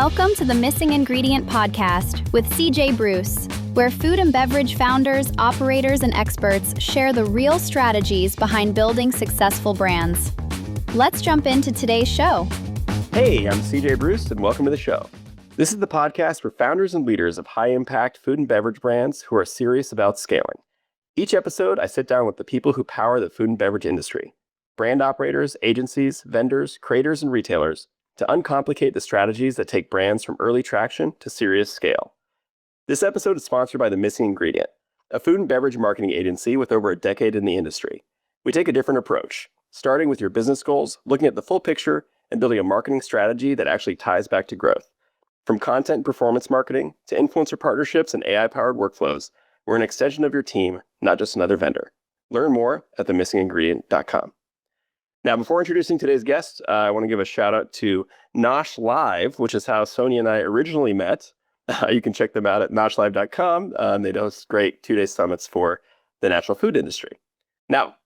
Welcome to the Missing Ingredient Podcast with CJ Bruce, where food and beverage founders, operators, and experts share the real strategies behind building successful brands. Let's jump into today's show. Hey, I'm CJ Bruce, and welcome to the show. This is the podcast for founders and leaders of high-impact food and beverage brands who are serious about scaling. Each episode, I sit down with the people who power the food and beverage industry, brand operators, agencies, vendors, creators, and retailers, to uncomplicate the strategies that take brands from early traction to serious scale. This episode is sponsored by The Missing Ingredient, a food and beverage marketing agency with over a decade in the industry. We take a different approach, starting with your business goals, looking at the full picture, and building a marketing strategy that actually ties back to growth. From content and performance marketing to influencer partnerships and AI-powered workflows, we're an extension of your team, not just another vendor. Learn more at themissingingredient.com. Now, before introducing today's guest, I want to give a shout out to Nosh Live, which is how Sonya and I originally met. You can check them out at noshlive.com. They host great two-day summits for the natural food industry. Now,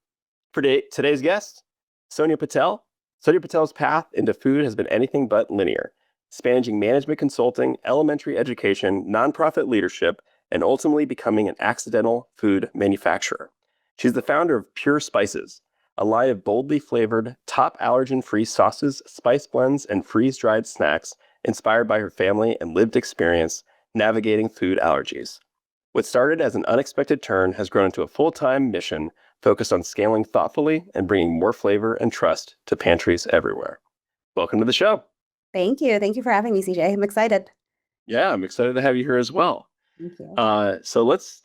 for today's guest, Sonya Patel. Sonya Patel's path into food has been anything but linear, spanning management consulting, elementary education, nonprofit leadership, and ultimately becoming an accidental food manufacturer. She's the founder of Pure Spices, a line of boldly flavored, top allergen-free sauces, spice blends, and freeze-dried snacks inspired by her family and lived experience navigating food allergies. What started as an unexpected turn has grown into a full-time mission focused on scaling thoughtfully and bringing more flavor and trust to pantries everywhere. Welcome to the show. Thank you. Thank you for having me, CJ. I'm excited. Yeah, I'm excited to have you here as well. Thank you. So let's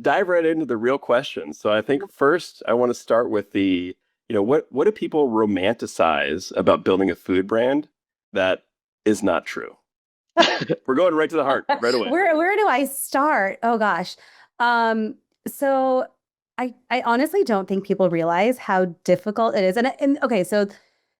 dive right into the real questions. So I think first I want to start with what do people romanticize about building a food brand that is not true? We're going right to the heart right away. Where do I start? Oh gosh. So I honestly don't think people realize how difficult it is. And okay, so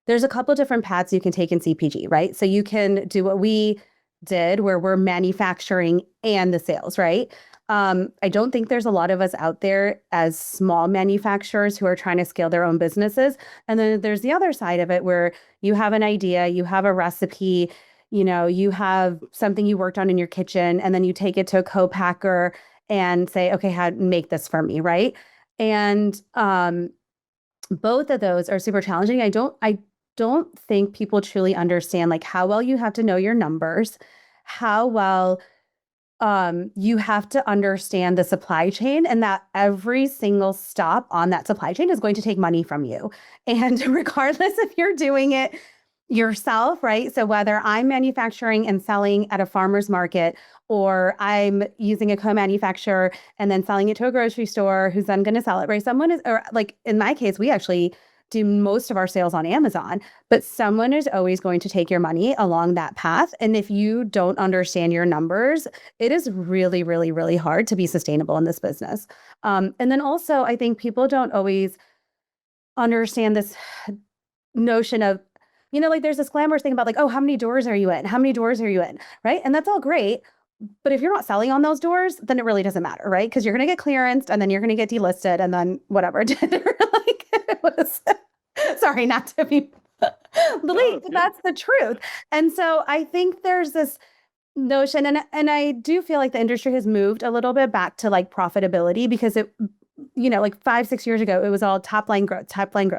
there's a couple different paths you can take in CPG, right? So you can do what we did where we're manufacturing and the sales, right? I don't think there's a lot of us out there as small manufacturers who are trying to scale their own businesses. And then there's the other side of it where you have an idea, you have a recipe, you have something you worked on in your kitchen, and then you take it to a co-packer and say, okay, how make this for me, right? And both of those are super challenging. I don't think people truly understand like how well you have to know your numbers, how well you have to understand the supply chain, and that every single stop on that supply chain is going to take money from you. And regardless if you're doing it yourself, right? So whether I'm manufacturing and selling at a farmer's market, or I'm using a co-manufacturer and then selling it to a grocery store who's then going to sell it, right? Someone is, or like in my case, we actually do most of our sales on Amazon, but someone is always going to take your money along that path. And if you don't understand your numbers, it is really, really, really hard to be sustainable in this business. And then also, I think people don't always understand this notion of, like there's this glamorous thing about like, oh, how many doors are you in? How many doors are you in? Right. And that's all great. But if you're not selling on those doors, then it really doesn't matter, right? Because you're going to get clearanced and then you're going to get delisted and then whatever. Like it was, sorry, not to be bleak, but that's the truth. And so I think there's this notion, and I do feel like the industry has moved a little bit back to like profitability, because it, like 5-6 years ago, it was all top line growth.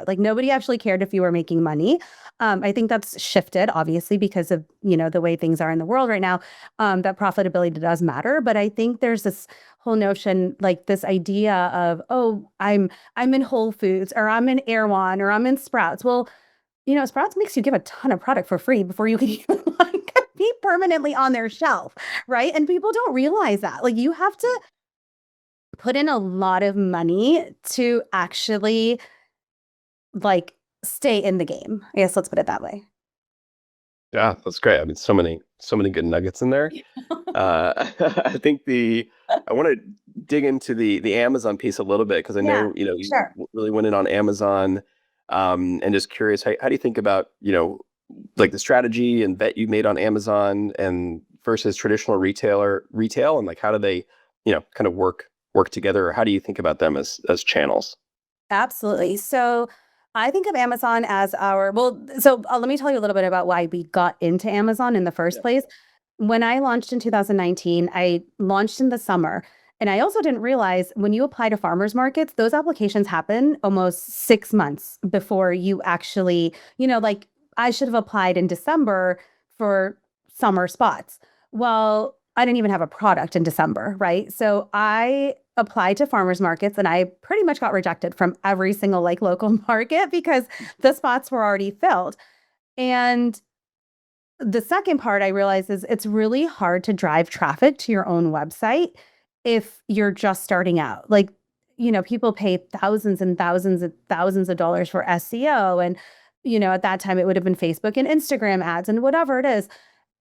Like nobody actually cared if you were making money. I think that's shifted, obviously, because of, the way things are in the world right now, that profitability does matter. But I think there's this whole notion, like this idea of, oh, I'm in Whole Foods, or I'm in Erewhon, or I'm in Sprouts. Well, Sprouts makes you give a ton of product for free before you can even like be permanently on their shelf, right? And people don't realize that. Like you have to put in a lot of money to actually like stay in the game. I guess let's put it that way. Yeah, that's great. I mean, so many good nuggets in there. I think I want to dig into the Amazon piece a little bit, because I know, you sure. really went in on Amazon, and just curious, how do you think about, like the strategy and bet you made on Amazon and versus traditional retail, and like, how do they, kind of work together, or how do you think about them as channels? Absolutely. So I think of Amazon as let me tell you a little bit about why we got into Amazon in the first place. When I launched in 2019, I launched in the summer. And I also didn't realize when you apply to farmers markets, those applications happen almost 6 months before you actually, like I should have applied in December for summer spots. Well, I didn't even have a product in December, right? So I applied to farmers markets and I pretty much got rejected from every single like local market because the spots were already filled. And the second part I realized is it's really hard to drive traffic to your own website if you're just starting out. Like, people pay thousands and thousands and thousands of dollars for SEO. And, at that time it would have been Facebook and Instagram ads and whatever it is.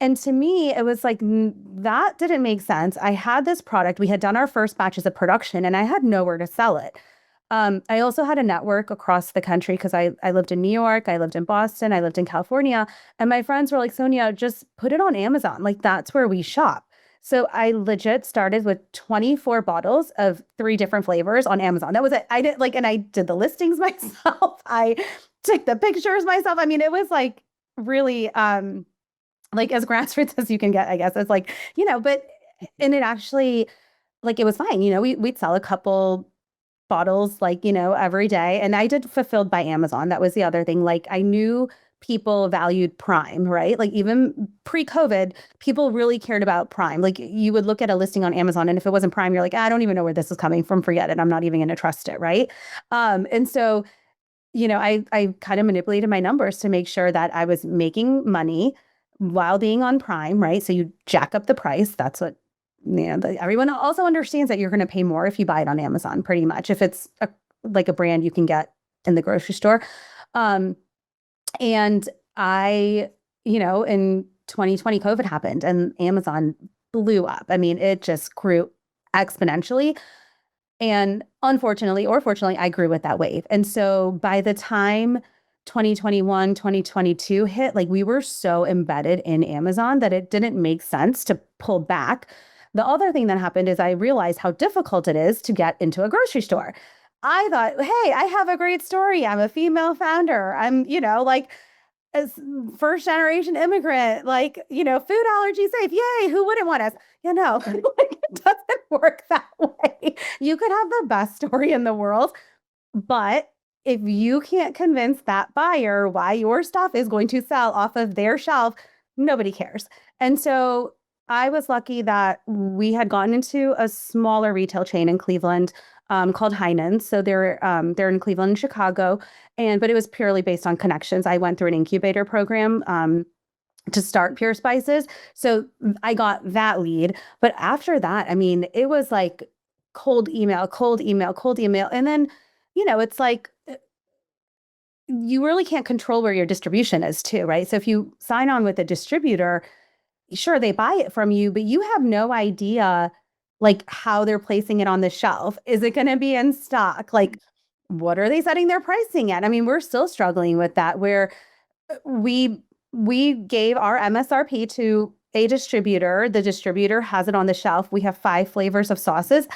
And to me, it was like, that didn't make sense. I had this product, we had done our first batches of production, and I had nowhere to sell it. I also had a network across the country because I lived in New York, I lived in Boston, I lived in California. And my friends were like, Sonia, just put it on Amazon. Like, that's where we shop. So I legit started with 24 bottles of 3 different flavors on Amazon. That was it. I did and I did the listings myself. I took the pictures myself. I mean, it was like really, like as grassroots as you can get, I guess. It's like, and it actually, like, it was fine. We'd sell a couple bottles, like, every day. And I did fulfilled by Amazon. That was the other thing. Like, I knew people valued Prime, right? Like, even pre-COVID, people really cared about Prime. Like, you would look at a listing on Amazon, and if it wasn't Prime, you're like, I don't even know where this is coming from. Forget it. I'm not even going to trust it, right? And so, I kind of manipulated my numbers to make sure that I was making money while being on Prime, right? So you jack up the price. That's what, everyone also understands that you're going to pay more if you buy it on Amazon, pretty much. If it's like a brand you can get in the grocery store. And in 2020, COVID happened and Amazon blew up. I mean, it just grew exponentially. And unfortunately, or fortunately, I grew with that wave. And so by the time 2021, 2022 hit, like, we were so embedded in Amazon that it didn't make sense to pull back. The other thing that happened is I realized how difficult it is to get into a grocery store. I thought, hey, I have a great story. I'm a female founder. I'm, like, a first generation immigrant, like, food allergy safe. Yay. Who wouldn't want us? Like, it doesn't work that way. You could have the best story in the world, but if you can't convince that buyer why your stuff is going to sell off of their shelf, nobody cares. And so I was lucky that we had gotten into a smaller retail chain in Cleveland called Heinen's. So they're in Cleveland and Chicago, but it was purely based on connections. I went through an incubator program to start Pure Spices. So I got that lead. But after that, I mean, it was like cold email, cold email, cold email. And then, it's like, you really can't control where your distribution is too, right? So if you sign on with a distributor, sure, they buy it from you, but you have no idea like how they're placing it on the shelf. Is it going to be in stock? Like, what are they setting their pricing at? I mean, we're still struggling with that, where we gave our MSRP to a distributor. The distributor has it on the shelf. We have 5 flavors of sauces,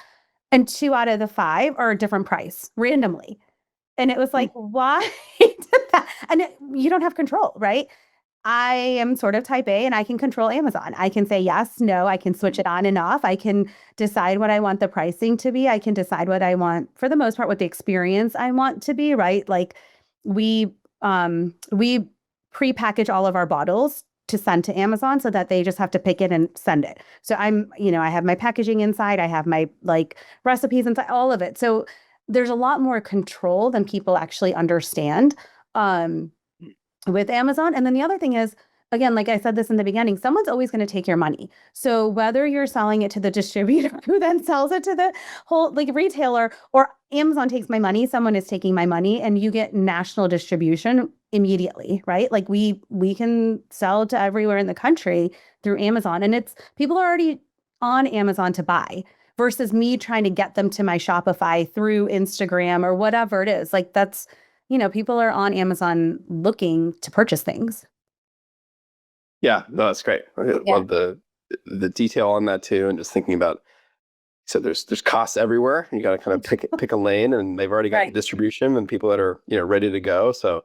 and 2 out of the 5 are a different price randomly. And it was like, why did that? And you don't have control, right? I am sort of type A and I can control Amazon. I can say yes, no, I can switch it on and off. I can decide what I want the pricing to be. I can decide what I want, for the most part, what the experience I want to be, right? Like, we pre-package all of our bottles to send to Amazon so that they just have to pick it and send it. So I have my packaging inside, I have my like recipes inside, all of it. So there's a lot more control than people actually understand with Amazon. And then the other thing is, again, like I said this in the beginning, someone's always going to take your money. So whether you're selling it to the distributor who then sells it to the whole like retailer, or Amazon takes my money, someone is taking my money, and you get national distribution immediately, right? Like, we can sell to everywhere in the country through Amazon, and it's people are already on Amazon to buy, versus me trying to get them to my Shopify through Instagram or whatever it is. Like, that's, people are on Amazon looking to purchase things. Yeah, no, that's great. I love the detail on that too, and just thinking about So there's costs everywhere. You got to kind of pick a lane, and they've already got the distribution and people that are ready to go. So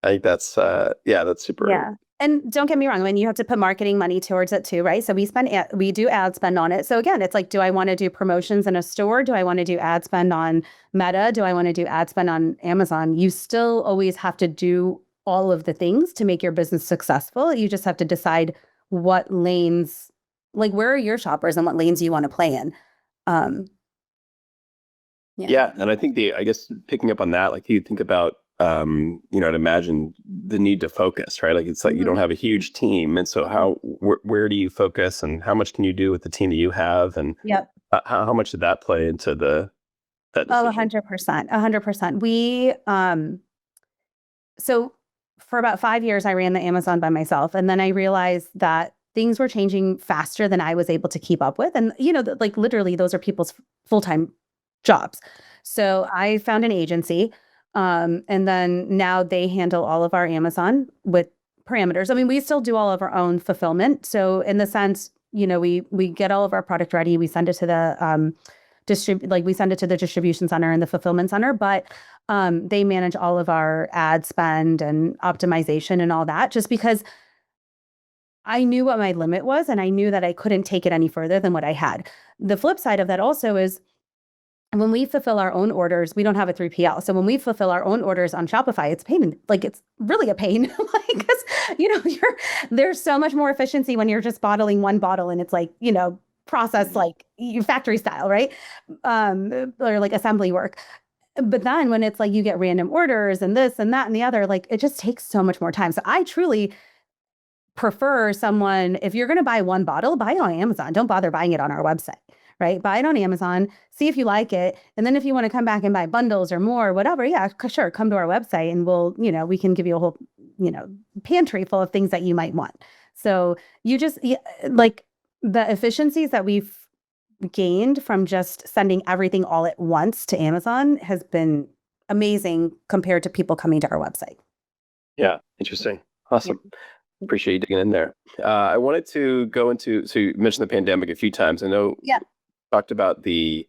I think that's that's super. Yeah. And don't get me wrong, I mean, you have to put marketing money towards it too, right? So we do ad spend on it. So again, it's like, do I want to do promotions in a store? Do I want to do ad spend on Meta? Do I want to do ad spend on Amazon? You still always have to do all of the things to make your business successful. You just have to decide what lanes, like where are your shoppers and what lanes you want to play in. Yeah. And I think I guess picking up on that, like you think about, I'd imagine the need to focus, right? Like it's like you don't have a huge team. And so where do you focus and how much can you do with the team that you have? And how much did that play into that decision? Oh, 100%, 100%. So for about 5 years, I ran the Amazon by myself. And then I realized that things were changing faster than I was able to keep up with. And, like literally those are people's full-time jobs. So I found an agency. And then now they handle all of our Amazon with parameters. I mean, we still do all of our own fulfillment. So in the sense, we get all of our product ready. We send it to the we send it to the distribution center and the fulfillment center, but they manage all of our ad spend and optimization and all that, just because I knew what my limit was and I knew that I couldn't take it any further than what I had. The flip side of that also is when we fulfill our own orders, we don't have a 3PL. So when we fulfill our own orders on Shopify, it's pain. Like it's really a pain. Because there's so much more efficiency when you're just bottling one bottle and it's like, process like factory style, right? Or like assembly work. But then when it's like you get random orders and this and that and the other, like it just takes so much more time. So I truly prefer someone, if you're going to buy one bottle, buy it on Amazon. Don't bother buying it on our website, right? Buy it on Amazon, see if you like it. And then if you want to come back and buy bundles or more, whatever, yeah, sure, come to our website and we can give you a whole, pantry full of things that you might want. So you just, like the efficiencies that we've gained from just sending everything all at once to Amazon has been amazing compared to people coming to our website. Yeah, interesting. Awesome. Yeah. Appreciate you digging in there. I wanted to go into, so you mentioned the pandemic a few times. I know you talked about the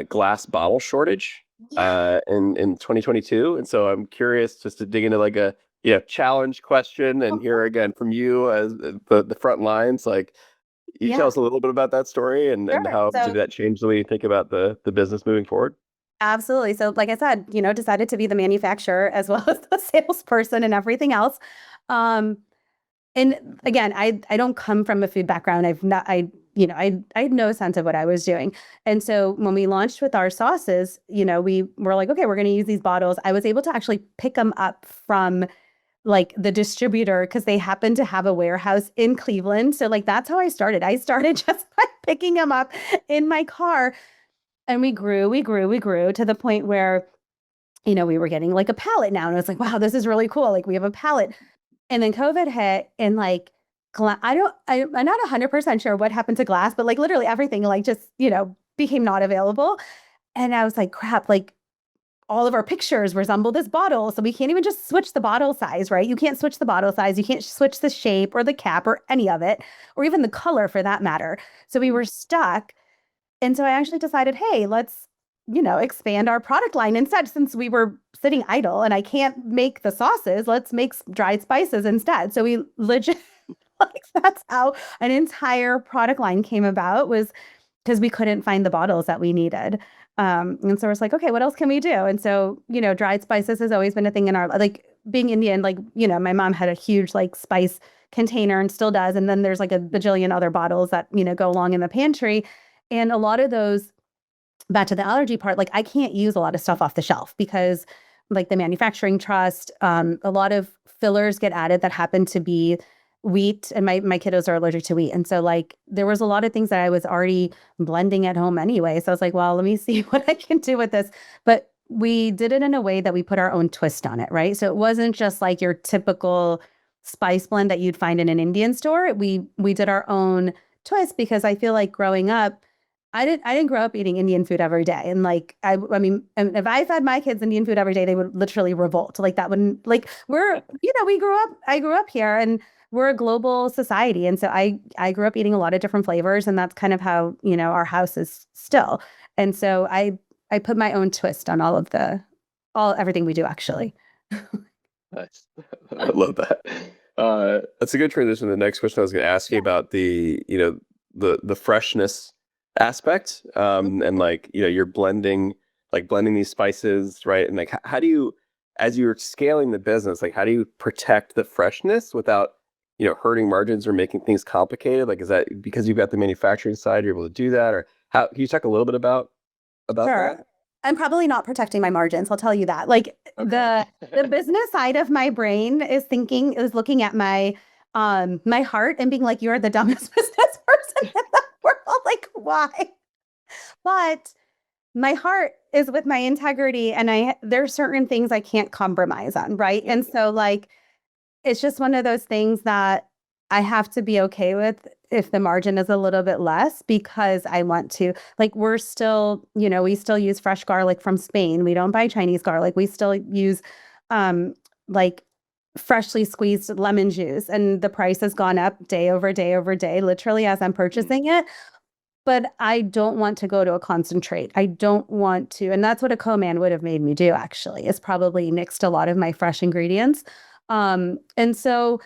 glass bottle shortage in 2022. And so I'm curious just to dig into like a challenge question and hear again from you as the front lines. Like, you tell us a little bit about that story and how did that change the way you think about the business moving forward? Absolutely. So like I said, decided to be the manufacturer as well as the salesperson and everything else. And again, I don't come from a food background. I had no sense of what I was doing. And so when we launched with our sauces, we were like, okay, we're going to use these bottles. I was able to actually pick them up from like the distributor because they happened to have a warehouse in Cleveland. So like, that's how I started. I started just by picking them up in my car, and we grew to the point where, we were getting like a pallet now. And I was like, wow, this is really cool. Like we have a pallet. And then COVID hit and like, I'm not 100% sure what happened to glass, but like literally everything like just, became not available. And I was like, crap, like all of our pictures resemble this bottle. So we can't even just switch the bottle size, right? You can't switch the bottle size. You can't switch the shape or the cap or any of it, or even the color for that matter. So we were stuck. And so I actually decided, hey, let's, expand our product line instead, since we were sitting idle and I can't make the sauces, let's make dried spices instead. So we legit, like that's how an entire product line came about, was because we couldn't find the bottles that we needed. And so it's like, okay, what else can we do? And so, dried spices has always been a thing in our, like being Indian, like, my mom had a huge like spice container and still does. And then there's like a bajillion other bottles that, go along in the pantry. And a lot of those, back to the allergy part, like I can't use a lot of stuff off the shelf because like the manufacturing trust, a lot of fillers get added that happen to be wheat, and my kiddos are allergic to wheat. And so like there was a lot of things that I was already blending at home anyway. So I was like, well, let me see what I can do with this. But we did it in a way that we put our own twist on it, right? So it wasn't just like your typical spice blend that you'd find in an Indian store. We did our own twist because I feel like growing up, I didn't grow up eating Indian food every day. And like, I mean, and if I fed my kids Indian food every day, they would literally revolt. Like that wouldn't, like I grew up here and we're a global society. And so I grew up eating a lot of different flavors, and that's kind of how, our house is still. And so I put my own twist on everything we do actually. Nice. I love that. That's a good transition to the next question I was going to ask you about the freshness aspect, and like, you're blending these spices, right? And like, how do you, as you're scaling the business, like, how do you protect the freshness without, hurting margins or making things complicated? Like, is that because you've got the manufacturing side, you're able to do that, or how, can you talk a little bit about that? Sure. I'm probably not protecting my margins, I'll tell you that. Like the business side of my brain is looking at my heart and being like, you're the dumbest business person in the world. Like, why? But my heart is with my integrity, and there's certain things I can't compromise on, right? And so like it's just one of those things that I have to be okay with if the margin is a little bit less, because I want to, like, we're still, we still use fresh garlic from Spain. We don't buy Chinese garlic. We still use like freshly squeezed lemon juice, and the price has gone up day over day over day, literally as I'm purchasing it. But I don't want to go to a concentrate. I don't want to, and that's what a co-man would have made me do, actually, is probably nixed a lot of my fresh ingredients. And so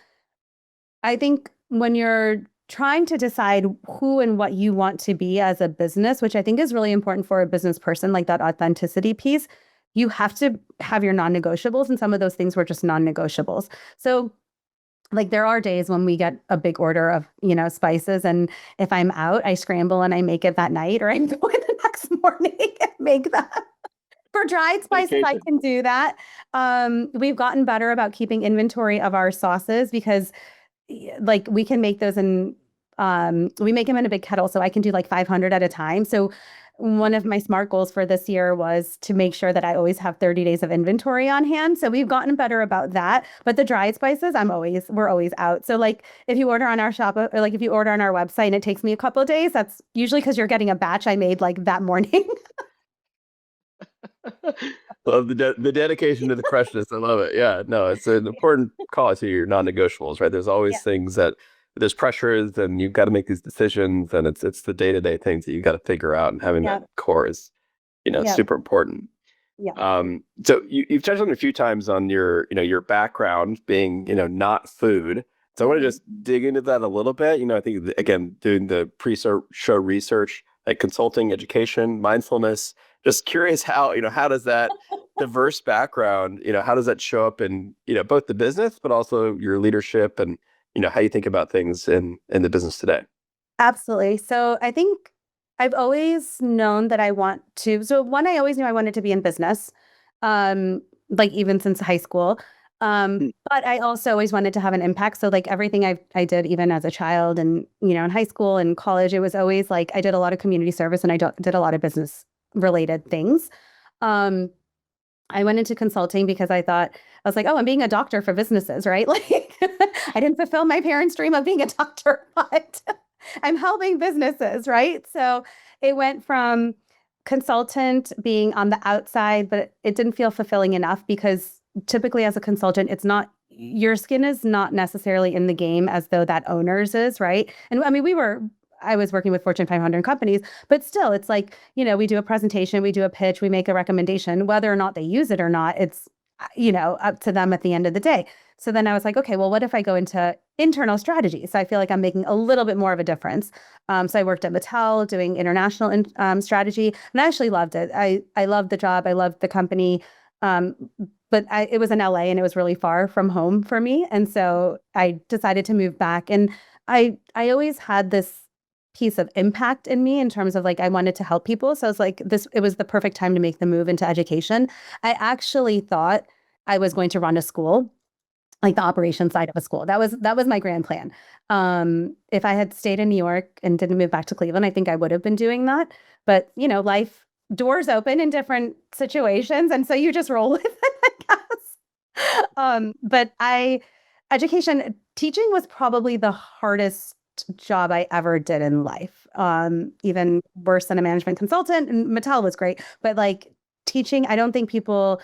I think when you're trying to decide who and what you want to be as a business, which I think is really important for a business person, like that authenticity piece, you have to have your non-negotiables. And some of those things were just non-negotiables. So like there are days when we get a big order of, spices. And if I'm out, I scramble and I make it that night, or I go in the next morning and make that. For dried spices, I can do that. We've gotten better about keeping inventory of our sauces, because like we can make those we make them in a big kettle, so I can do like 500 at a time. So one of my SMART goals for this year was to make sure that I always have 30 days of inventory on hand. So we've gotten better about that. But the dried spices, we're always out. So like if you order on our shop, or like if you order on our website and it takes me a couple of days, that's usually because you're getting a batch I made like that morning. Love the dedication to the freshness. I love it. Yeah, no, it's an important call to your non-negotiables, right? There's always Yeah. things that there's pressures, and you've got to make these decisions, and it's the day-to-day things that you got to figure out, and having that Yeah. core is, Yeah. super important. Yeah. So you've touched on it a few times on your background being, not food. So I want to just dig into that a little bit. I think again, doing the pre-show research, like consulting, education, mindfulness, just curious how, how does that diverse background, how does that show up in, both the business, but also your leadership and, how you think about things in the business today? Absolutely. So I think I've always known that I want to. So one, I always knew I wanted to be in business, like even since high school. But I also always wanted to have an impact. So like everything I did, even as a child and in high school and college, it was always like I did a lot of community service, and I did a lot of business related things. Um, I went into consulting because I was like, oh, I'm being a doctor for businesses, right? Like I didn't fulfill my parents' dream of being a doctor, but I'm helping businesses, right? So it went from consultant being on the outside, but it didn't feel fulfilling enough, because typically as a consultant, your skin is not necessarily in the game as though that owner's is, right? And I mean, I was working with Fortune 500 companies, but still it's like, we do a presentation, we do a pitch, we make a recommendation, whether or not they use it or not, it's, up to them at the end of the day. So then I was like, okay, well, what if I go into internal strategy? So I feel like I'm making a little bit more of a difference. So I worked at Mattel doing international strategy, and I actually loved it. I loved the job. I loved the company. But it was in LA, and it was really far from home for me. And so I decided to move back. And I always had this piece of impact in me in terms of like I wanted to help people. So I was like, it was the perfect time to make the move into education. I actually thought I was going to run a school, like the operations side of a school. That was my grand plan. If I had stayed in New York and didn't move back to Cleveland, I think I would have been doing that. But life, doors open in different situations, and so you just roll with it, I guess. But education, teaching was probably the hardest job I ever did in life. Even worse than a management consultant. And Mattel was great, but like teaching, I don't think people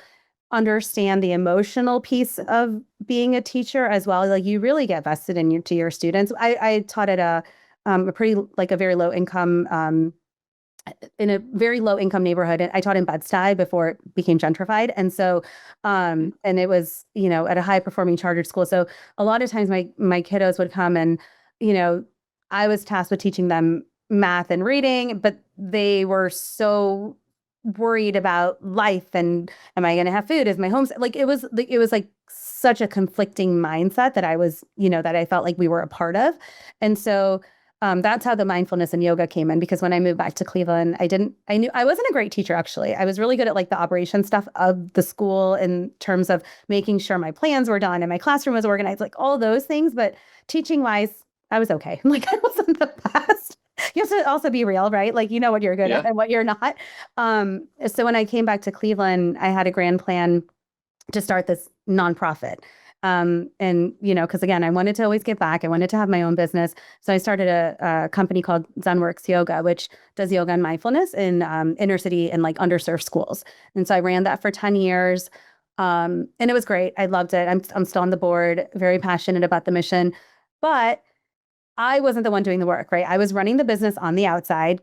understand the emotional piece of being a teacher as well. Like you really get vested to your students. I taught at a pretty like a very low income in a very low income neighborhood. And I taught in Bed-Stuy before it became gentrified. And so, and it was, at a high performing chartered school. So a lot of times my kiddos would come and, you know, I was tasked with teaching them math and reading, but they were so worried about life and am I going to have food? Is my home like it was like such a conflicting mindset that I was, that I felt like we were a part of. And so that's how the mindfulness and yoga came in, because when I moved back to Cleveland, I wasn't a great teacher, actually. I was really good at like the operation stuff of the school in terms of making sure my plans were done and my classroom was organized, like all those things. But teaching wise, I was okay. Like I wasn't the best. You have to also be real, right? Like, you know what you're good at and what you're not. So when I came back to Cleveland, I had a grand plan to start this nonprofit. And, because again, I wanted to always give back. I wanted to have my own business. So I started a company called ZenWorks Yoga, which does yoga and mindfulness in inner city and like underserved schools. And so I ran that for 10 years. And it was great. I loved it. I'm still on the board, very passionate about the mission, but I wasn't the one doing the work, right? I was running the business on the outside,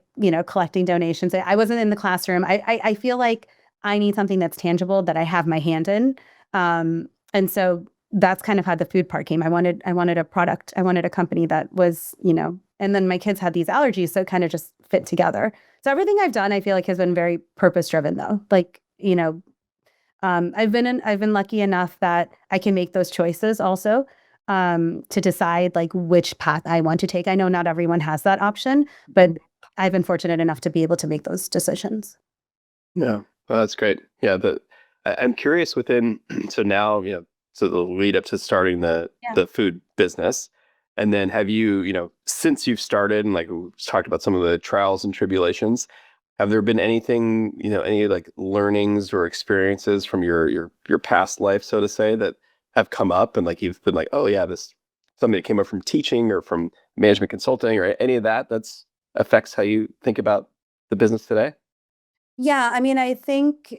collecting donations. I wasn't in the classroom. I feel like I need something that's tangible that I have my hand in. And so that's kind of how the food part came. I wanted a product. I wanted a company that was, and then my kids had these allergies, so it kind of just fit together. So everything I've done, I feel like has been very purpose driven though. Like, I've been lucky enough that I can make those choices also, to decide like which path I want to take. I know not everyone has that option, but I've been fortunate enough to be able to make those decisions. Yeah, well, that's great. Yeah, I'm curious within, so now, so the lead up to starting the food business, and then have you, since you've started and like we talked about some of the trials and tribulations, have there been anything, any like learnings or experiences from your past life, so to say, that have come up and like you've been like, oh yeah, this something that came up from teaching or from management consulting or any of that's affects how you think about the business today? Yeah, I mean, I think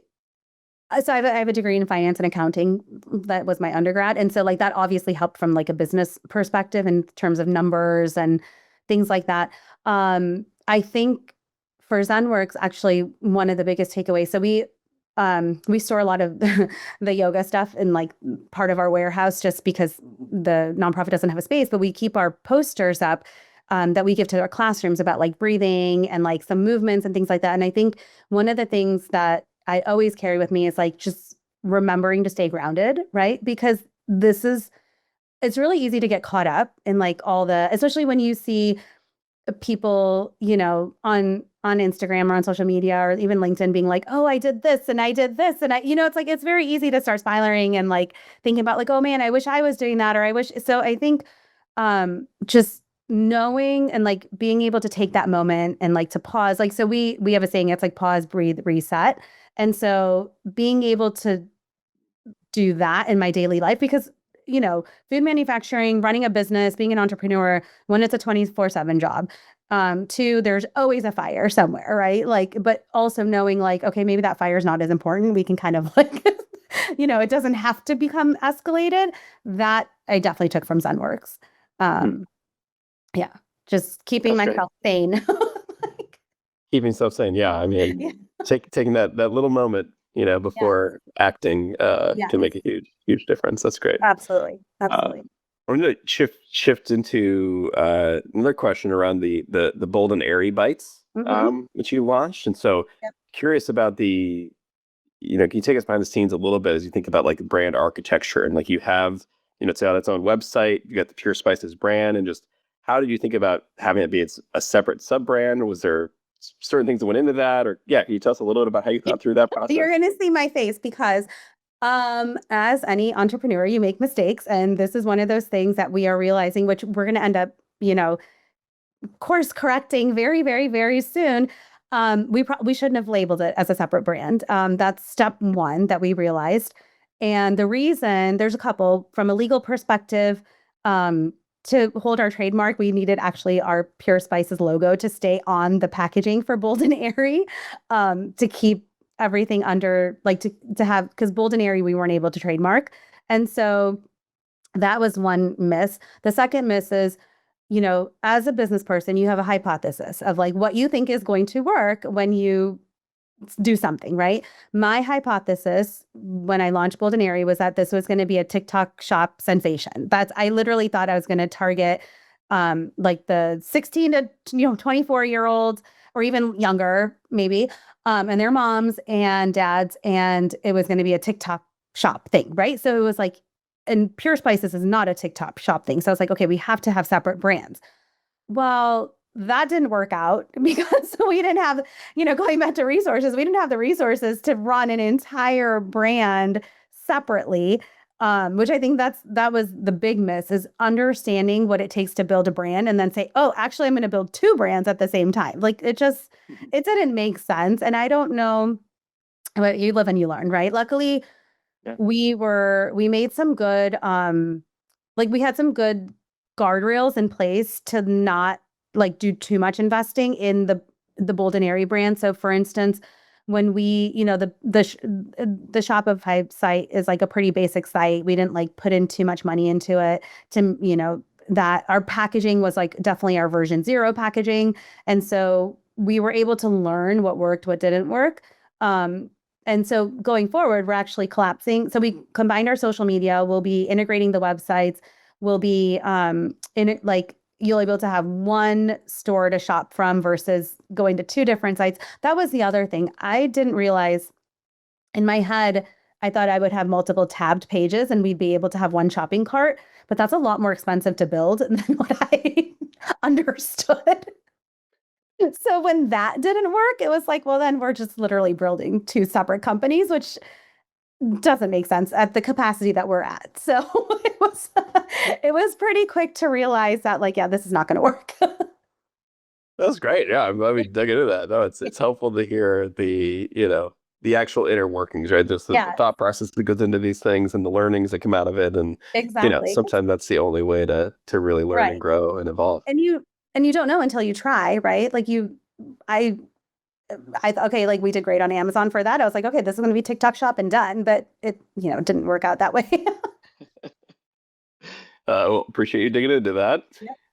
so. I have a degree in finance and accounting. That was my undergrad, and so like that obviously helped from like a business perspective in terms of numbers and things like that. I think for ZenWorks, actually, one of the biggest takeaways. So we store a lot of the yoga stuff in like part of our warehouse, just because the nonprofit doesn't have a space. But we keep our posters up that we give to our classrooms about like breathing and like some movements and things like that. And I think one of the things that I always carry with me is like just remembering to stay grounded, right? Because it's really easy to get caught up in like especially when you see people, on Instagram or on social media or even LinkedIn being like, oh, I did this and I did this. And it's like, it's very easy to start spiraling and like thinking about like, oh man, I wish I was doing that. Or I wish, so I think just knowing and like being able to take that moment and like to pause, like, so we have a saying, it's like pause, breathe, reset. And so being able to do that in my daily life, because food manufacturing, running a business, being an entrepreneur, when it's a 24/7 job, two, there's always a fire somewhere, right? Like, but also knowing like, okay, maybe that fire is not as important. We can kind of like, it doesn't have to become escalated. That I definitely took from ZenWorks. Yeah, just keeping That's great. myself sane. Keeping stuff sane. Yeah, I mean, Yeah. taking that little moment, before acting, Yeah. can make a huge difference. That's great. Absolutely. Uh, Absolutely. I'm going to shift into another question around the bold and airy bites, which you launched, and so Yep. curious about can you take us behind the scenes a little bit as you think about like brand architecture and like you have, it's on its own website, you got the Pure Spices brand, and just how did you think about having it be a separate sub brand? Or was there certain things that went into that, or can you tell us a little bit about how you thought through that process? You're going to see my face because as any entrepreneur, you make mistakes. And this is one of those things that we are realizing, which we're going to end up, course correcting very, very, very soon. We shouldn't have labeled it as a separate brand. That's step one that we realized. And the reason, there's a couple. From a legal perspective, to hold our trademark, we needed actually our Pure Spices logo to stay on the packaging for Bold and Airy, to keep everything under like to have, because Bold and Airy we weren't able to trademark. And so that was one miss. The second miss is, as a business person, you have a hypothesis of like what you think is going to work when you do something, right? My hypothesis when I launched Bold and Airy was that this was going to be a TikTok shop sensation. I literally thought I was going to target like the 16 to 24-year-olds or even younger, maybe, and their moms and dads, and it was going to be a TikTok shop thing, right? So it was like, and Pure Spices is not a TikTok shop thing. So I was like, okay, we have to have separate brands. Well, that didn't work out because we didn't have, going back to resources, we didn't have the resources to run an entire brand separately. Which I think that was the big miss, is understanding what it takes to build a brand and then say, oh, actually, I'm going to build two brands at the same time. Like it didn't make sense. And I don't know, but you live and you learn, right? Luckily, Yeah. we made some good, like we had some good guardrails in place to not like do too much investing in the Bold and Airy brand. So for instance, when we, the Shopify site is like a pretty basic site. We didn't like put in too much money into it that our packaging was like definitely our version 0 packaging. And so we were able to learn what worked, what didn't work. And so going forward, we're actually collapsing. So we combined our social media. We'll be integrating the websites. We'll be you'll be able to have one store to shop from versus going to two different sites. That was the other thing. I didn't realize in my head, I thought I would have multiple tabbed pages and we'd be able to have one shopping cart, but that's a lot more expensive to build than what I understood. So when that didn't work, it was like, well, then we're just literally building two separate companies, which doesn't make sense at the capacity that we're at. So it was pretty quick to realize that like, yeah, this is not going to work. That's great. Yeah, I'm glad we dug into that. No, it's helpful to hear the actual inner workings, right? Just the Yeah, thought process that goes into these things and the learnings that come out of it. And, exactly. sometimes that's the only way to really learn and Right. grow and evolve. And you don't know until you try, right? Like I okay, like we did great on Amazon for that. I was like, okay, this is going to be TikTok shop and done, but it, didn't work out that way. Well, appreciate you digging into that.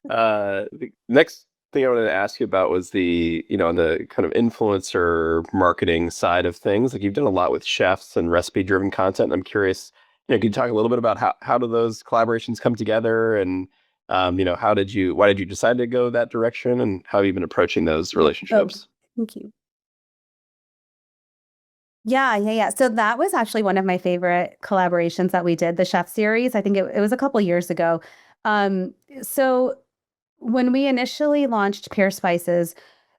The next thing I wanted to ask you about was on the kind of influencer marketing side of things. Like you've done a lot with chefs and recipe driven content. I'm curious, can you talk a little bit about how do those collaborations come together and, why did you decide to go that direction and how have you been approaching those relationships? Thank you. Yeah. So that was actually one of my favorite collaborations that we did, the chef series. I think it was a couple years ago. So when we initially launched Pure Spices,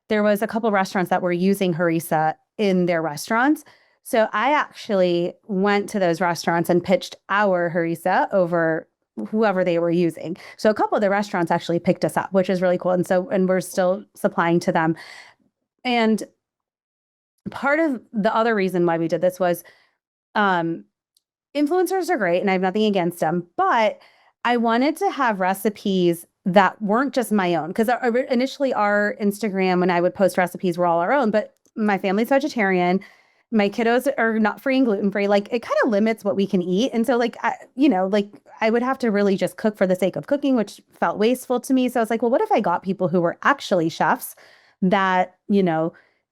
there was a couple restaurants that were using harissa in their restaurants. So I actually went to those restaurants and pitched our harissa over whoever they were using. So a couple of the restaurants actually picked us up, which is really cool. And we're still supplying to them. And part of the other reason why we did this was influencers are great and I have nothing against them, but I wanted to have recipes that weren't just my own. Because initially our Instagram, when I would post recipes, were all our own, but my family's vegetarian. My kiddos are not free and gluten free. Like it kind of limits what we can eat. And so I would have to really just cook for the sake of cooking, which felt wasteful to me. So I was like, well, what if I got people who were actually chefs that,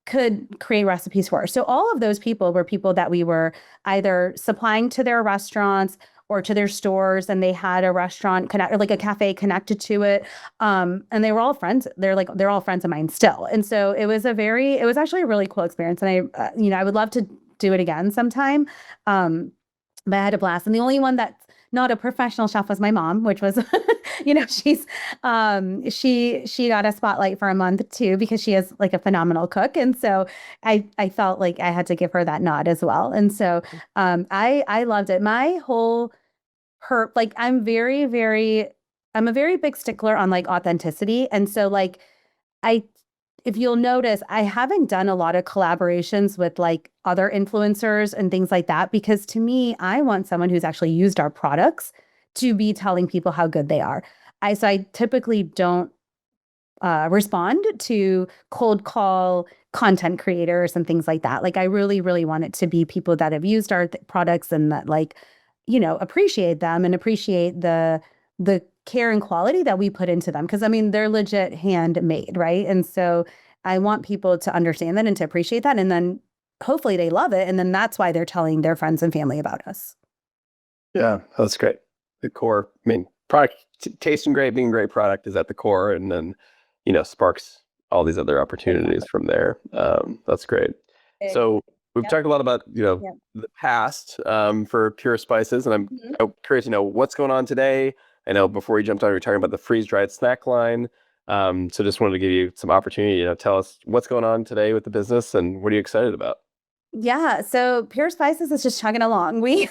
could create recipes for us. So all of those people were people that we were either supplying to their restaurants or to their stores, and they had a restaurant like a cafe connected to it. And they were all friends. They're all friends of mine still. And so it was actually a really cool experience. And I would love to do it again sometime. But I had a blast. And the only one that's not a professional chef was my mom, which was, she's, she got a spotlight for a month too, because she is like a phenomenal cook. And so I felt like I had to give her that nod as well. And so, I loved it. I'm a very big stickler on like authenticity. And so like, if you'll notice, I haven't done a lot of collaborations with like other influencers and things like that, because to me, I want someone who's actually used our products to be telling people how good they are. So I typically don't respond to cold call content creators and things like that. Like I really, really want it to be people that have used our products and that like, appreciate them and appreciate the care and quality that we put into them. Cause I mean, they're legit handmade, right? And so I want people to understand that and to appreciate that. And then hopefully they love it. And then that's why they're telling their friends and family about us. Yeah, that's great. The core, I mean, product tasting great, being a great product is at the core, and then sparks all these other opportunities from there. That's great. So we've Yep. talked a lot about Yep. the past for Pure Spices, and Mhm. I'm curious to know what's going on today. I know before we jumped on, we were talking about the freeze dried snack line. So just wanted to give you some opportunity. Tell us what's going on today with the business, and what are you excited about? Yeah. So Pure Spices is just chugging along. We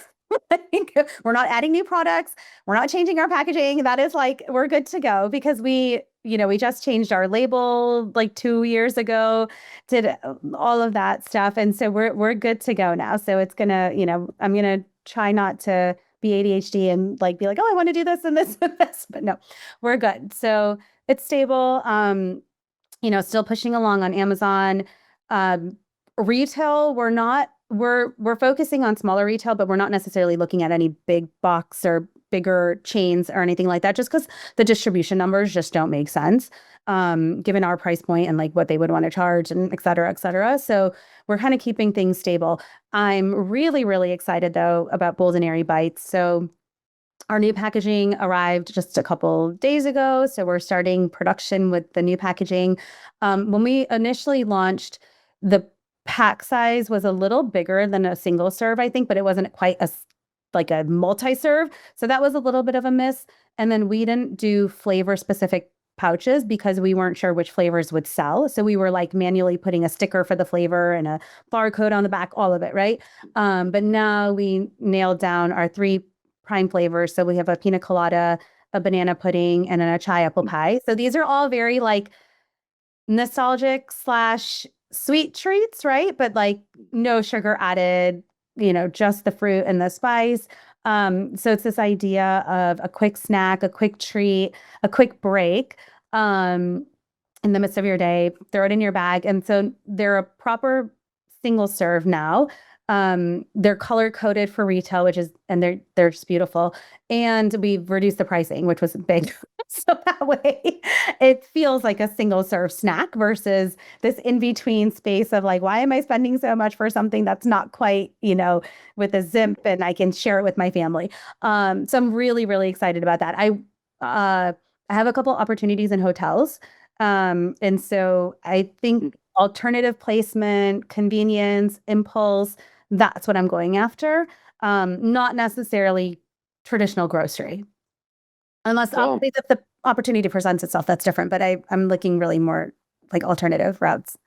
like, we're not adding new products. We're not changing our packaging. That is like we're good to go because we just changed our label like 2 years ago, did all of that stuff, and so we're good to go now. So it's gonna, I'm gonna try not to be ADHD and like be like, oh, I want to do this and this and this, but no, we're good. So it's stable. Still pushing along on Amazon. Um, Retail, we're focusing on smaller retail, but we're not necessarily looking at any big box or bigger chains or anything like that, just because the distribution numbers just don't make sense, given our price point and like what they would want to charge and et cetera, et cetera. So we're kind of keeping things stable. I'm really, really excited though about Bold and Airy Bites. So our new packaging arrived just a couple days ago, so we're starting production with the new packaging. When we initially launched, the pack size was a little bigger than a single serve, I think, but it wasn't quite like a multi-serve. So that was a little bit of a miss. And then we didn't do flavor specific pouches because we weren't sure which flavors would sell. So we were like manually putting a sticker for the flavor and a barcode on the back, all of it, right? But now we nailed down our three prime flavors. So we have a pina colada, a banana pudding, and then a chai apple pie. So these are all very like nostalgic slash sweet treats, right? But like no sugar added, just the fruit and the spice. So it's this idea of a quick snack, a quick treat, a quick break. In the midst of your day, throw it in your bag. And so they're a proper single serve now. They're color coded for retail, and they're just beautiful. And we've reduced the pricing, which was big. So that way it feels like a single serve snack versus this in between space of like, why am I spending so much for something that's not quite, with a zip and I can share it with my family. So I'm really, really excited about that. I have a couple opportunities in hotels. And so I think alternative placement, convenience, impulse, that's what I'm going after. Not necessarily traditional grocery. Unless Well, obviously if the opportunity presents itself, that's different. But I'm looking really more like alternative routes.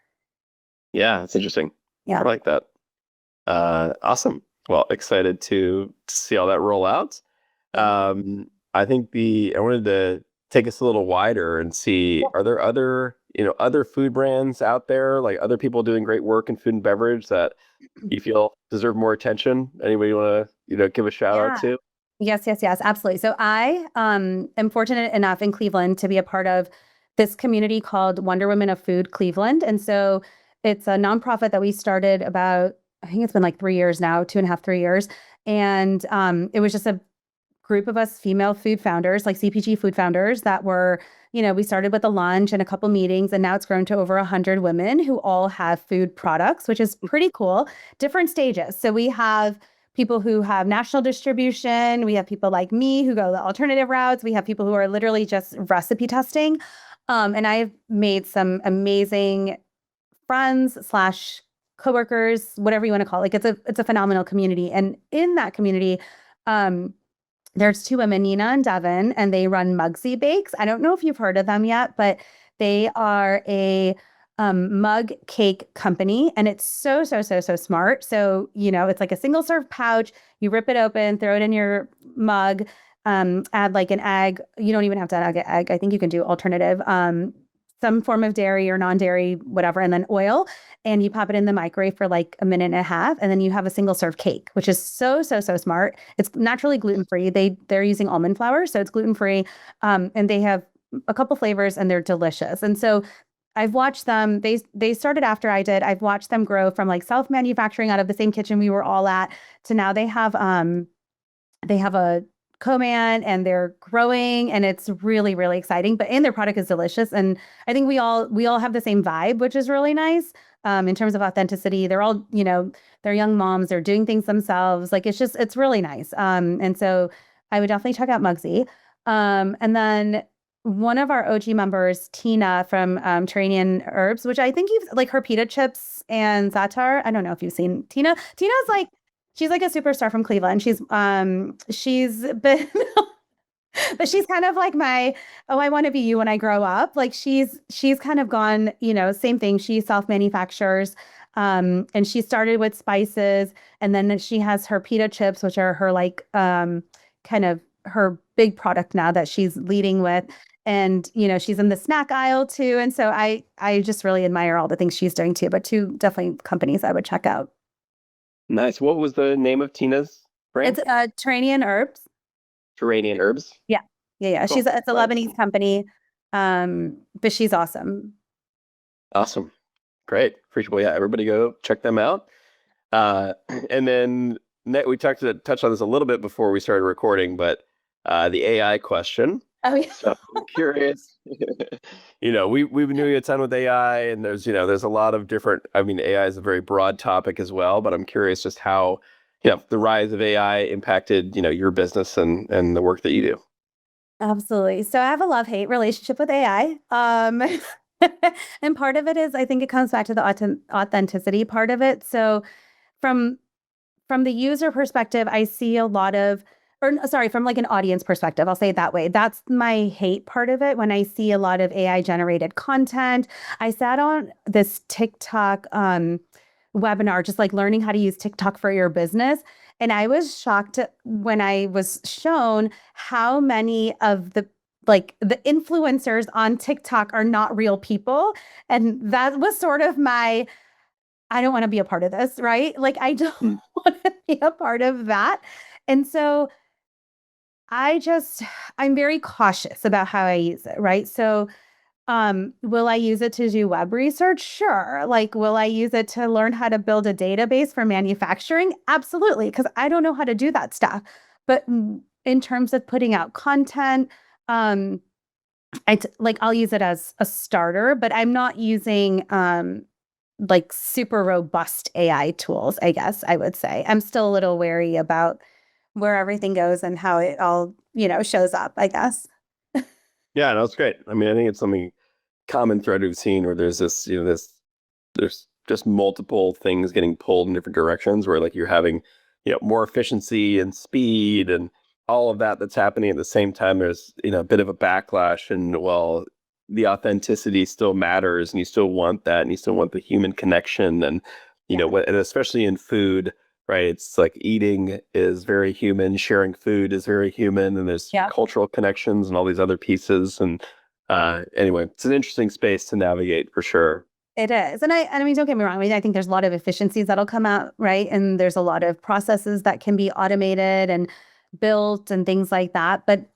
yeah, that's interesting. I Yeah. like that. Awesome. Well, excited to see all that roll out. I think I wanted to take us a little wider and see, are there other food brands out there, like other people doing great work in food and beverage that you feel deserve more attention? Anybody you want to, give a shout out Yeah. to? Yes, yes, yes, absolutely. So I am fortunate enough in Cleveland to be a part of this community called Wonder Women of Food Cleveland. And so it's a nonprofit that we started about, I think it's been like 3 years now, 2.5, 3 years. And it was just a group of us female food founders, like CPG food founders that were, we started with a lunch and a couple meetings, and now it's grown to over 100 women who all have food products, which is pretty cool. Different stages. So we have people who have national distribution. We have people like me who go the alternative routes. We have people who are literally just recipe testing. And I've made some amazing friends slash coworkers, whatever you want to call it. Like it's a phenomenal community. And in that community, um, there's two women, Nina and Devin, and they run Mugsy Bakes. I don't know if you've heard of them yet, but they are a mug cake company, and it's so, so, so, so smart. So, it's like a single serve pouch. You rip it open, throw it in your mug, add like an egg. You don't even have to add an egg. I think you can do alternative, some form of dairy or non-dairy, whatever, and then oil. And you pop it in the microwave for like a minute and a half, and then you have a single serve cake, which is so, so, so smart. It's naturally gluten-free. They're using almond flour, so it's gluten-free. And they have a couple flavors, and they're delicious. And so I've watched them. They started after I did. I've watched them grow from like self-manufacturing out of the same kitchen we were all at to now they have a co-man and they're growing, and it's really, really exciting. But and their product is delicious. And I think we all have the same vibe, which is really nice. In terms of authenticity, they're all, they're young moms, they're doing things themselves. Like it's really nice. And so I would definitely check out Mugsy. And then one of our OG members, Tina from Terranian Herbs, which I think you've like her pita chips and za'atar. I don't know if you've seen Tina. Tina's like she's like a superstar from Cleveland. She's been but she's kind of like my, oh, I want to be you when I grow up. Like she's kind of gone, same thing. She self-manufactures. And she started with spices, and then she has her pita chips, which are her like kind of her big product now that she's leading with. And she's in the snack aisle too. And so I just really admire all the things she's doing too. But two definitely companies I would check out. Nice. What was the name of Tina's brand? It's Terranian Herbs. Terranian Herbs. Yeah. Yeah. Cool. It's a Lebanese company. But she's awesome. Awesome. Great. Appreciate. Yeah, everybody go check them out. And then we touched on this a little bit before we started recording, but the AI question. Oh yeah. So I'm curious. We've been doing a ton with AI, and there's a lot of different. I mean, AI is a very broad topic as well, but I'm curious just how the rise of AI impacted your business and the work that you do. Absolutely. So I have a love-hate relationship with AI. And part of it is I think it comes back to the authenticity part of it. So from the user perspective, I see a lot of, or sorry, from like an audience perspective, I'll say it that way. That's my hate part of it. When I see a lot of AI generated content, I sat on this TikTok webinar, just like learning how to use TikTok for your business. And I was shocked when I was shown how many of the influencers on TikTok are not real people. And that was sort of I don't want to be a part of this, right? Like, I don't want to be a part of that. And so I'm very cautious about how I use it, right? So, will I use it to do web research? Sure. Like, will I use it to learn how to build a database for manufacturing? Absolutely, because I don't know how to do that stuff. But in terms of putting out content, I'll use it as a starter, but I'm not using like super robust AI tools, I guess I would say. I'm still a little wary about where everything goes and how it all, shows up, I guess. Yeah, no, it's great. I mean, I think it's something common thread we've seen where there's this, there's just multiple things getting pulled in different directions where like you're having, more efficiency and speed and all of that's happening at the same time. There's, a bit of a backlash, and well, the authenticity still matters, and you still want that, and you still want the human connection, and and especially in food, right? It's like eating is very human, sharing food is very human, and there's cultural connections and all these other pieces. And anyway, it's an interesting space to navigate for sure. It is. And I mean, don't get me wrong. I mean, I think there's a lot of efficiencies that'll come out, right? And there's a lot of processes that can be automated and built and things like that. But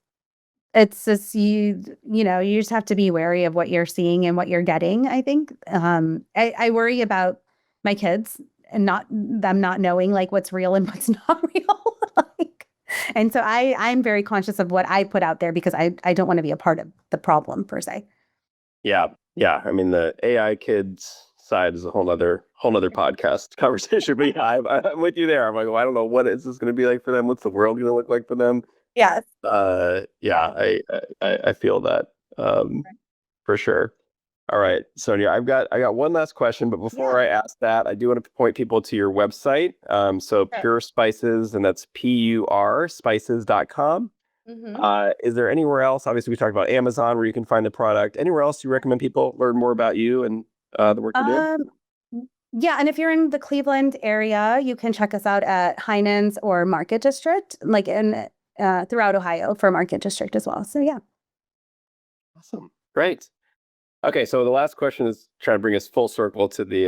it's just you just have to be wary of what you're seeing and what you're getting, I think. I worry about my kids and them not knowing like what's real and what's not real. And so I'm very conscious of what I put out there because I don't want to be a part of the problem per se. Yeah. Yeah. I mean, the AI kids side is a whole other podcast conversation. But yeah, I'm with you there. I'm like, well, I don't know what is this going to be like for them. What's the world going to look like for them? Yes. Yeah, I feel that for sure. All right, Sonya, I got one last question, but before I ask that, I do want to point people to your website. So Pure Spices, and that's PUR spices.com. Mm-hmm. Is there anywhere else? Obviously, we talked about Amazon where you can find the product. Anywhere else you recommend people learn more about you and the work you're doing? Yeah, and if you're in the Cleveland area, you can check us out at Heinen's or Market District, like in throughout Ohio for Market District as well. So yeah. Awesome. Great. Okay, so the last question is trying to bring us full circle to the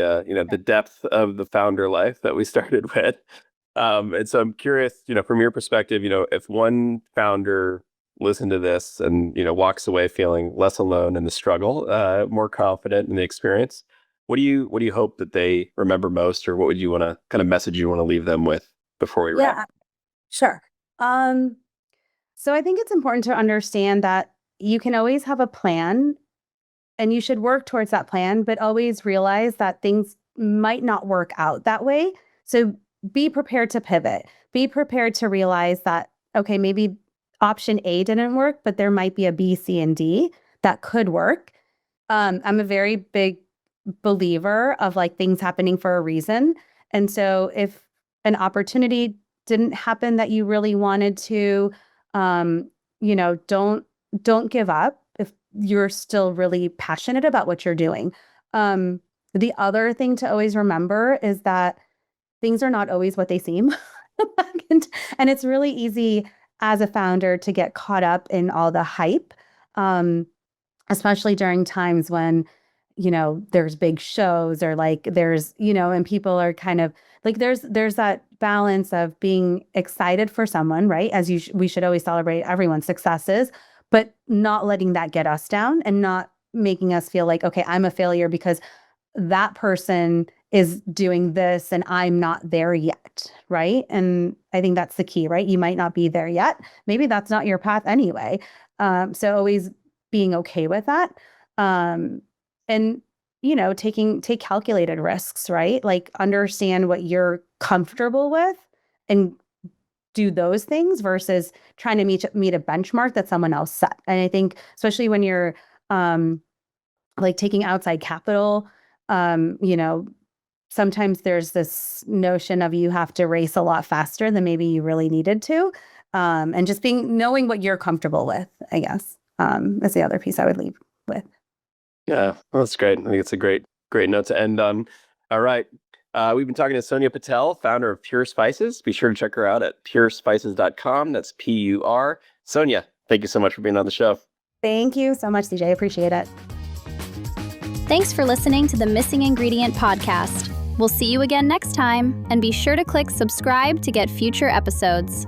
the depth of the founder life that we started with. And so I'm curious, from your perspective, if one founder listen to this and, walks away feeling less alone in the struggle, more confident in the experience, what do you hope that they remember most, or what would you want to kind of message you want to leave them with before we wrap? Yeah, sure. So I think it's important to understand that you can always have a plan and you should work towards that plan, but always realize that things might not work out that way. So be prepared to pivot. Be prepared to realize that, okay, maybe option A didn't work, but there might be a B, C, and D that could work. I'm a very big believer of like things happening for a reason. And so if an opportunity didn't happen that you really wanted to, don't give up if you're still really passionate about what you're doing. The other thing to always remember is that things are not always what they seem. and it's really easy as a founder to get caught up in all the hype, especially during times when, there's big shows or like there's, and people are kind of like, there's that balance of being excited for someone, right? As we should always celebrate everyone's successes, but not letting that get us down and not making us feel like, okay, I'm a failure because that person is doing this and I'm not there yet, right? And I think that's the key, right? You might not be there yet. Maybe that's not your path anyway. So always being okay with that. And take calculated risks, right? Like understand what you're comfortable with and do those things versus trying to meet a benchmark that someone else set. And I think especially when you're like taking outside capital, sometimes there's this notion of you have to race a lot faster than maybe you really needed to. And just knowing what you're comfortable with, I guess, is the other piece I would leave with. Yeah, well, that's great. I think it's a great note to end on. All right. We've been talking to Sonya Patel, founder of Pure Spices. Be sure to check her out at purespices.com. That's PUR. Sonya, thank you so much for being on the show. Thank you so much, CJ. I appreciate it. Thanks for listening to the Missing Ingredient podcast. We'll see you again next time, and be sure to click subscribe to get future episodes.